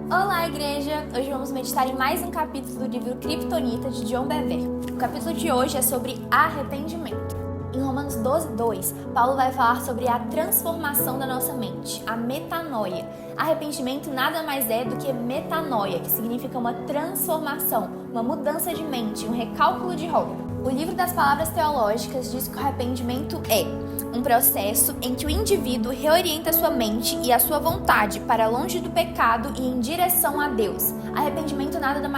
Olá, igreja! Hoje vamos meditar em mais um capítulo do livro Kryptonita, de John Bevere. O capítulo de hoje é sobre arrependimento. Em Romanos 12:2, Paulo vai falar sobre a transformação da nossa mente, a metanoia. Arrependimento nada mais é do que metanoia, que significa uma transformação, uma mudança de mente, um recálculo de rota. O livro das palavras teológicas diz que o arrependimento é um processo em que o indivíduo reorienta sua mente e a sua vontade para longe do pecado e em direção a Deus. Arrependimento nada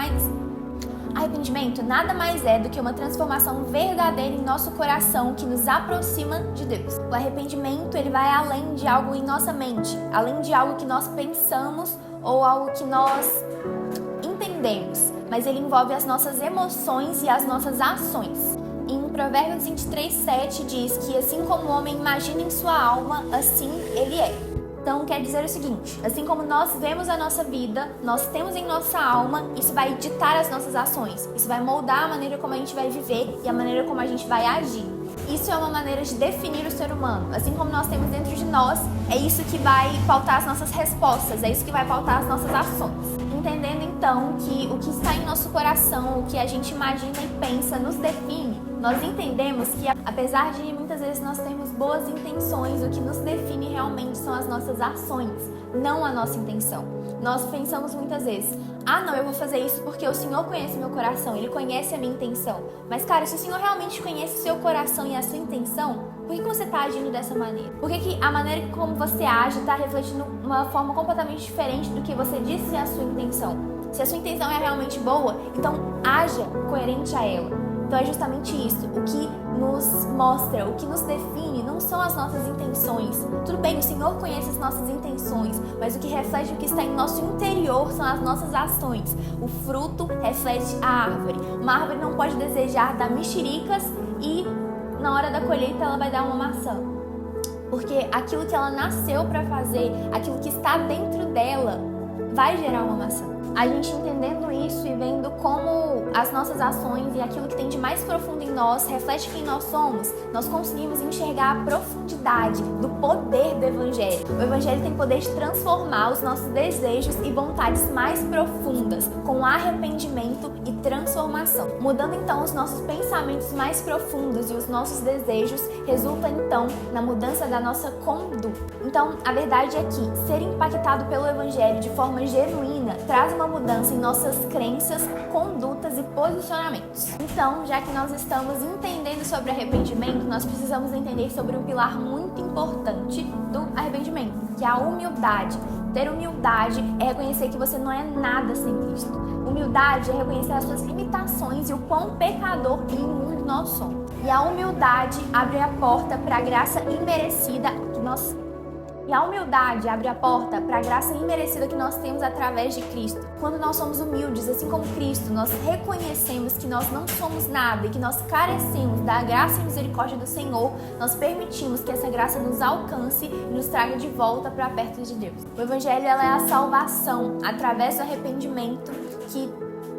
mais é do que uma transformação verdadeira em nosso coração que nos aproxima de Deus. O arrependimento ele vai além de algo em nossa mente, além de algo que nós pensamos ou algo que nós entendemos, mas ele envolve as nossas emoções e as nossas ações. Em Provérbios 23:7 diz que assim como o homem imagina em sua alma, assim ele é. Então quer dizer o seguinte, assim como nós vemos a nossa vida, nós temos em nossa alma, isso vai ditar as nossas ações, isso vai moldar a maneira como a gente vai viver e a maneira como a gente vai agir. Isso é uma maneira de definir o ser humano. Assim como nós temos dentro de nós, é isso que vai pautar as nossas respostas, é isso que vai pautar as nossas ações. Entendendo então que o que está em nosso coração, o que a gente imagina e pensa nos define, nós entendemos que apesar de muitas vezes nós termos boas intenções, o que nos define realmente são as nossas ações, não a nossa intenção. Nós pensamos muitas vezes, não, eu vou fazer isso porque o Senhor conhece meu coração, Ele conhece a minha intenção. Mas cara, se o Senhor realmente conhece o seu coração e a sua intenção, por que você está agindo dessa maneira? Por que a maneira como você age está refletindo uma forma completamente diferente do que você disse ser a sua intenção? Se a sua intenção é realmente boa, então haja coerente a ela. Então é justamente isso, o que nos mostra, o que nos define não são as nossas intenções. Tudo bem, o Senhor conhece as nossas intenções, mas o que reflete o que está em nosso interior são as nossas ações. O fruto reflete a árvore. Uma árvore não pode desejar dar mexericas e na hora da colheita ela vai dar uma maçã. Porque aquilo que ela nasceu para fazer, aquilo que está dentro dela, vai gerar uma maçã. A gente entendendo isso e vendo como as nossas ações e aquilo que tem de mais profundo em nós reflete quem nós somos, nós conseguimos enxergar a profundidade do poder do Evangelho. O Evangelho tem poder de transformar os nossos desejos e vontades mais profundas com arrependimento e transformação. Mudando então os nossos pensamentos mais profundos e os nossos desejos resulta então na mudança da nossa conduta. Então a verdade é que ser impactado pelo Evangelho de forma genuína traz uma mudança em nossas crenças, condutas e posicionamentos. Então, já que nós estamos entendendo sobre arrependimento, nós precisamos entender sobre um pilar muito importante do arrependimento, que é a humildade. Ter humildade é reconhecer que você não é nada sem Cristo. Humildade é reconhecer as suas limitações e o quão pecador e imundo nós somos. E a humildade abre a porta para a graça imerecida que nós temos através de Cristo. Quando nós somos humildes, assim como Cristo, nós reconhecemos que nós não somos nada e que nós carecemos da graça e misericórdia do Senhor, nós permitimos que essa graça nos alcance e nos traga de volta para perto de Deus. O Evangelho ela é a salvação através do arrependimento que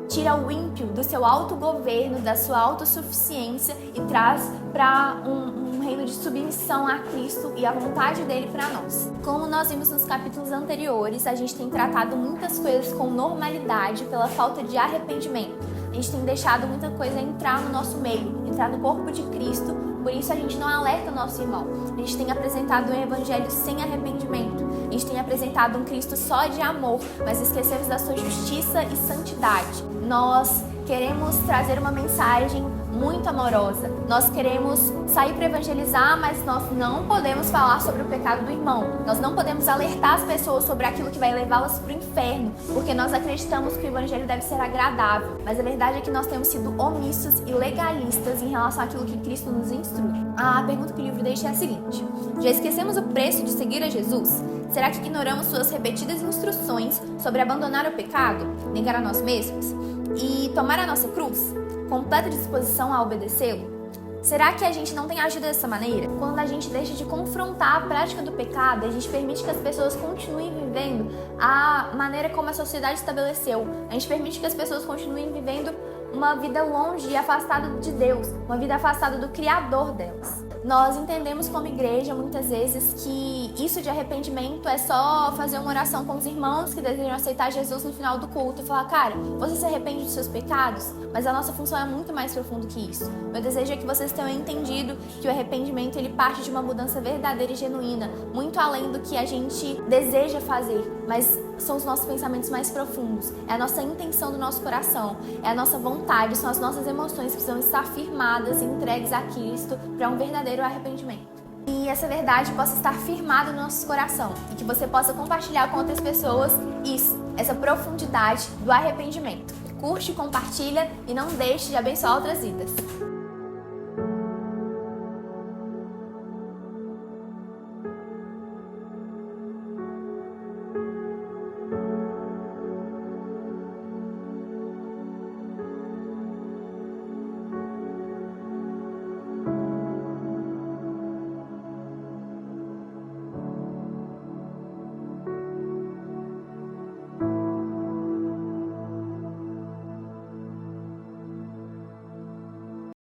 tira o ímpio do seu autogoverno, da sua autossuficiência e traz para um reino de submissão a Cristo e a vontade dele para nós. Como nós vimos nos capítulos anteriores, a gente tem tratado muitas coisas com normalidade pela falta de arrependimento. A gente tem deixado muita coisa entrar no nosso meio, entrar no corpo de Cristo, por isso a gente não alerta o nosso irmão. A gente tem apresentado um evangelho sem arrependimento. A gente tem apresentado um Cristo só de amor, mas esquecemos da sua justiça e santidade. Nós queremos trazer uma mensagem muito amorosa. Nós queremos sair para evangelizar, mas nós não podemos falar sobre o pecado do irmão. Nós não podemos alertar as pessoas sobre aquilo que vai levá-las para o inferno, porque nós acreditamos que o evangelho deve ser agradável. Mas a verdade é que nós temos sido omissos e legalistas em relação àquilo que Cristo nos instrui. A pergunta que o livro deixa é a seguinte: já esquecemos o preço de seguir a Jesus? Será que ignoramos suas repetidas instruções sobre abandonar o pecado, negar a nós mesmos e tomar a nossa cruz? Completa disposição a obedecê-lo? Será que a gente não tem agido dessa maneira? Quando a gente deixa de confrontar a prática do pecado, a gente permite que as pessoas continuem vivendo a maneira como a sociedade estabeleceu. A gente permite que as pessoas continuem vivendo uma vida longe e afastada de Deus, uma vida afastada do Criador delas. Nós entendemos como igreja muitas vezes que isso de arrependimento é só fazer uma oração com os irmãos que desejam aceitar Jesus no final do culto e falar, cara, você se arrepende dos seus pecados? Mas a nossa função é muito mais profunda que isso. Meu desejo é que vocês tenham entendido que o arrependimento ele parte de uma mudança verdadeira e genuína, muito além do que a gente deseja fazer, mas são os nossos pensamentos mais profundos, é a nossa intenção do nosso coração, é a nossa vontade, são as nossas emoções que precisam estar firmadas e entregues a Cristo para um verdadeiro arrependimento. E essa verdade possa estar firmada no nosso coração e que você possa compartilhar com outras pessoas isso, essa profundidade do arrependimento. Curte, compartilha e não deixe de abençoar outras vidas.